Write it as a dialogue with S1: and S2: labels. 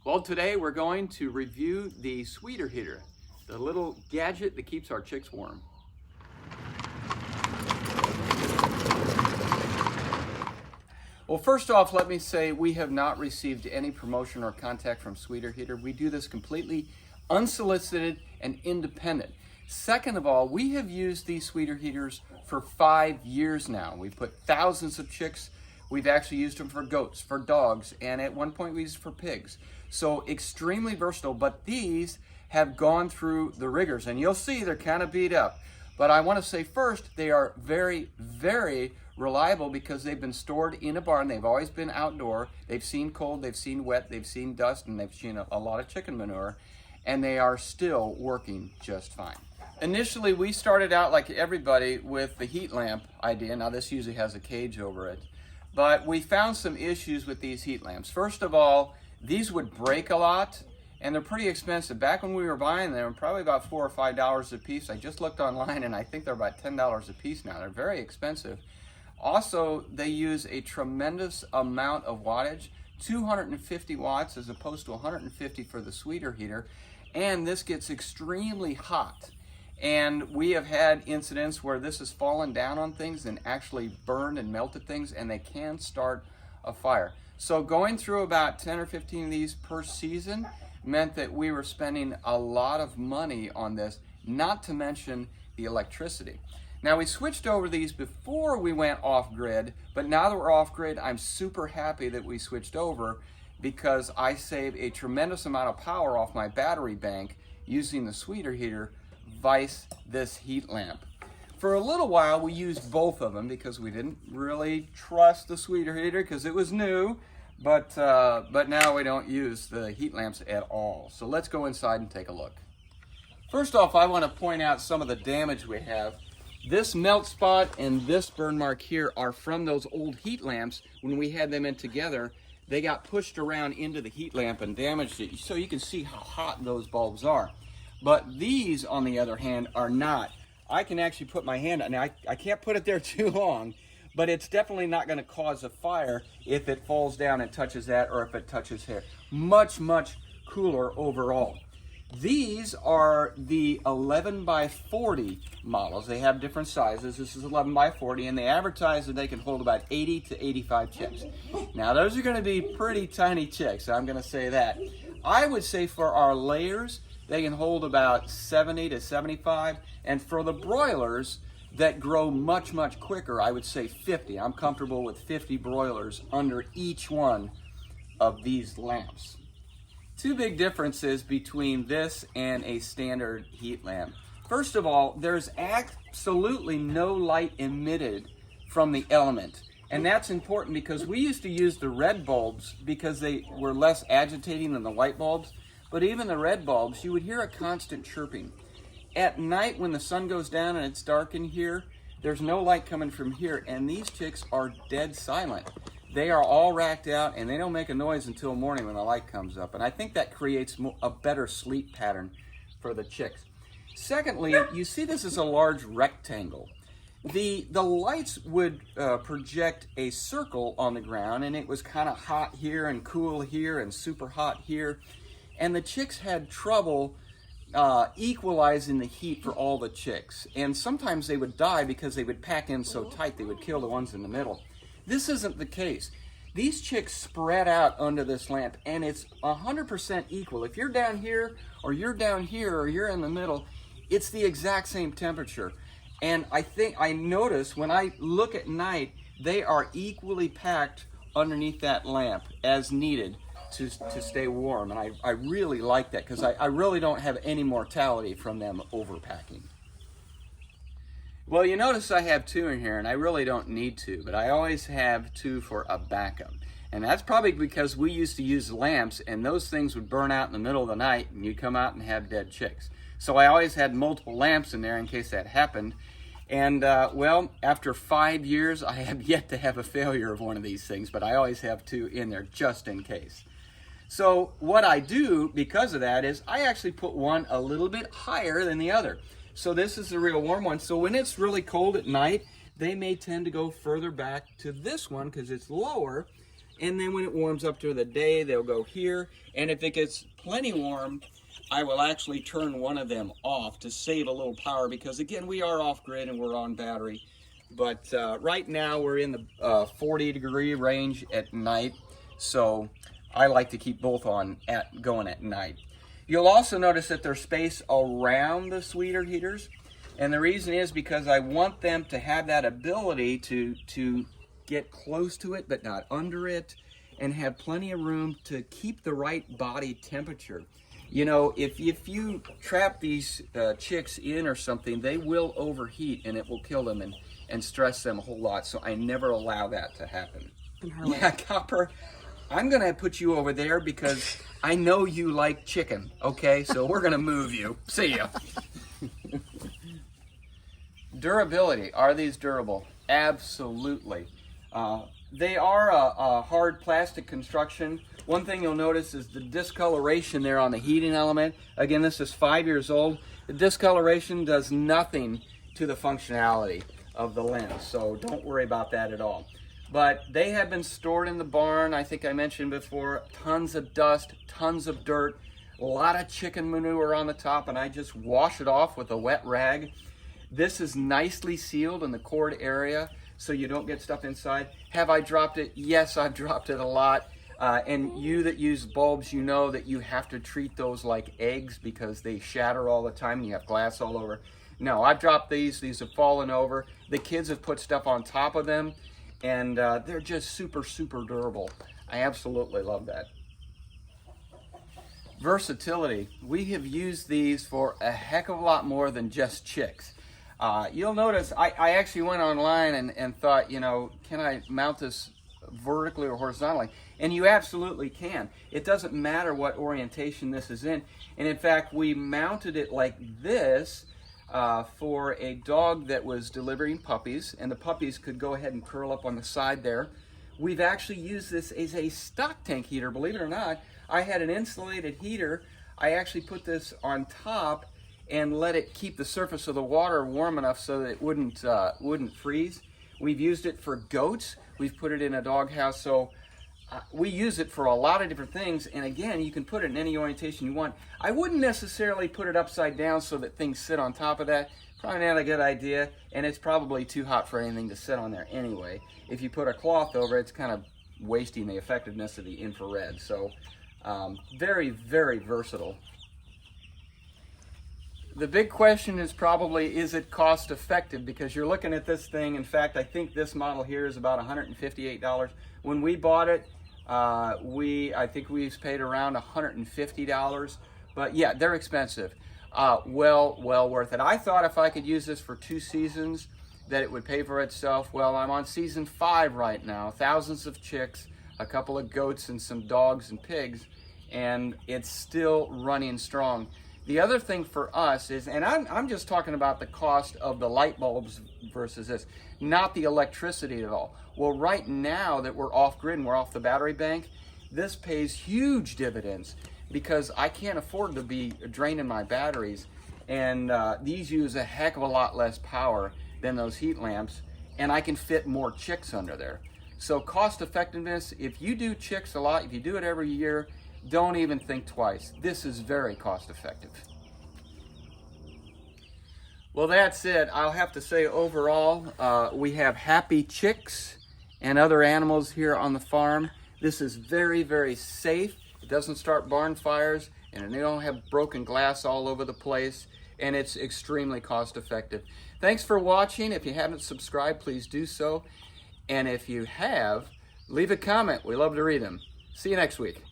S1: Well, today we're going to review the Sweeter Heater, the little gadget that keeps our chicks warm. Well, first off, let me say we have not received any promotion or contact from Sweeter Heater. We do this completely unsolicited and independent. Second of all, we have used these Sweeter Heaters for 5 years now. We put thousands of chicks. We've actually used them for goats, for dogs, and at one point we used it for pigs. So extremely versatile, but these have gone through the rigors, and you'll see they're kind of beat up. But I want to say first, they are very, very reliable because they've been stored in a barn. They've always been outdoor. They've seen cold, they've seen wet, they've seen dust, and they've seen a lot of chicken manure, and they are still working just fine. Initially, we started out like everybody with the heat lamp idea. Now this usually has a cage over it, but we found some issues with these heat lamps. First of all, these would break a lot, and they're pretty expensive. Back when we were buying them, probably about $4 or $5 a piece. I just looked online and I think they're about $10 a piece now. They're very expensive. Also, they use a tremendous amount of wattage, 250 watts as opposed to 150 for the Sweeter Heater, and this gets extremely hot. And we have had incidents where this has fallen down on things and actually burned and melted things, and they can start a fire. So going through about 10 or 15 of these per season meant that we were spending a lot of money on this, not to mention the electricity. Now we switched over these before we went off grid, but now that we're off grid, I'm super happy that we switched over because I save a tremendous amount of power off my battery bank using the Sweeter Heater vice this heat lamp. For a little while we used both of them because we didn't really trust the Sweeter Heater because it was new, but now we don't use the heat lamps at all. So let's go inside and take a look. First off, I want to point out some of the damage we have. This melt spot and this burn mark here are from those old heat lamps. When we had them in together, they got pushed around into the heat lamp and damaged it. So you can see how hot those bulbs are. But these, on the other hand, are not. I can actually put my hand on. Now, I can't put it there too long, but it's definitely not going to cause a fire if it falls down and touches that or if it touches here. Much, much cooler overall. These are the 11 by 40 models. They have different sizes. This is 11 by 40, and they advertise that they can hold about 80 to 85 chicks. Now, those are going to be pretty tiny chicks, I'm going to say that. I would say for our layers, they can hold about 70 to 75, and for the broilers that grow much, much quicker, I would say 50. I'm comfortable with 50 broilers under each one of these lamps. Two big differences between this and a standard heat lamp. First of all, there's absolutely no light emitted from the element. And that's important because we used to use the red bulbs because they were less agitating than the white bulbs. But even the red bulbs, you would hear a constant chirping. At night when the sun goes down and it's dark in here, there's no light coming from here, and these chicks are dead silent. They are all racked out and they don't make a noise until morning when the light comes up. And I think that creates a better sleep pattern for the chicks. Secondly, you see this is a large rectangle. The lights would project a circle on the ground, and it was kind of hot here and cool here and super hot here. And the chicks had trouble equalizing the heat for all the chicks. And sometimes they would die because they would pack in so tight they would kill the ones in the middle. This isn't the case. These chicks spread out under this lamp, and it's 100% equal. If you're down here, or you're down here, or you're in the middle, it's the exact same temperature. And I notice when I look at night, they are equally packed underneath that lamp as needed to stay warm. And I really like that because I really don't have any mortality from them overpacking. Well, you notice I have two in here, and I really don't need to, but I always have two for a backup. And that's probably because we used to use lamps, and those things would burn out in the middle of the night, and you'd come out and have dead chicks. So I always had multiple lamps in there in case that happened. And well, after 5 years, I have yet to have a failure of one of these things, but I always have two in there just in case. So what I do because of that is I actually put one a little bit higher than the other. So this is the real warm one. So when it's really cold at night, they may tend to go further back to this one because it's lower. And then when it warms up to the day, they'll go here. And if it gets plenty warm, I will actually turn one of them off to save a little power, because again, we are off grid and we're on battery. But right now we're in the 40-degree range at night. So I like to keep both on going at night. You'll also notice that there's space around the sweeter heaters. And the reason is because I want them to have that ability to get close to it, but not under it, and have plenty of room to keep the right body temperature. You know, if you trap these chicks in or something, they will overheat and it will kill them and stress them a whole lot. So I never allow that to happen. Yeah, Copper, I'm gonna put you over there because I know you like chicken, okay? So we're gonna move you. See ya. Durability, are these durable? Absolutely. They are a hard plastic construction. One thing you'll notice is the discoloration there on the heating element. Again, this is 5 years old. The discoloration does nothing to the functionality of the lens, so don't worry about that at all. But they have been stored in the barn, I think I mentioned before, tons of dust, tons of dirt, a lot of chicken manure on the top, and I just wash it off with a wet rag. This is nicely sealed in the cord area so you don't get stuff inside. Have I dropped it? Yes, I've dropped it a lot. And you that use bulbs, you know that you have to treat those like eggs because they shatter all the time and you have glass all over. No, I've dropped these have fallen over. The kids have put stuff on top of them, and they're just super, super durable. I absolutely love that. Versatility. We have used these for a heck of a lot more than just chicks. You'll notice I actually went online and thought, you know, can I mount this vertically or horizontally? And you absolutely can. It doesn't matter what orientation this is in. And in fact, we mounted it like this for a dog that was delivering puppies, and the puppies could go ahead and curl up on the side there. We've actually used this as a stock tank heater, believe it or not. I had an insulated heater. I actually put this on top and let it keep the surface of the water warm enough so that it wouldn't freeze. We've used it for goats. We've put it in a doghouse. So we use it for a lot of different things. And again, you can put it in any orientation you want. I wouldn't necessarily put it upside down so that things sit on top of that. Probably not a good idea. And it's probably too hot for anything to sit on there anyway. If you put a cloth over it, it's kind of wasting the effectiveness of the infrared. So very, very versatile. The big question is probably, is it cost effective? Because you're looking at this thing. In fact, I think this model here is about $158. When we bought it, I think we paid around $150. But yeah, they're expensive. Well worth it. I thought if I could use this for 2 seasons, that it would pay for itself. Well, I'm on season 5 right now. Thousands of chicks, a couple of goats, and some dogs and pigs, and it's still running strong. The other thing for us is, and I'm just talking about the cost of the light bulbs versus this, not the electricity at all. Well, right now that we're off grid and we're off the battery bank, this pays huge dividends because I can't afford to be draining my batteries, and these use a heck of a lot less power than those heat lamps, and I can fit more chicks under there. So cost effectiveness, if you do chicks a lot, if you do it every year, don't even think twice. This is very cost effective. Well, that's it. I'll have to say overall, we have happy chicks and other animals here on the farm. This is very, very safe. It doesn't start barn fires, and they don't have broken glass all over the place, and it's extremely cost effective. Thanks for watching. If you haven't subscribed, please do so. And if you have, leave a comment. We love to read them. See you next week.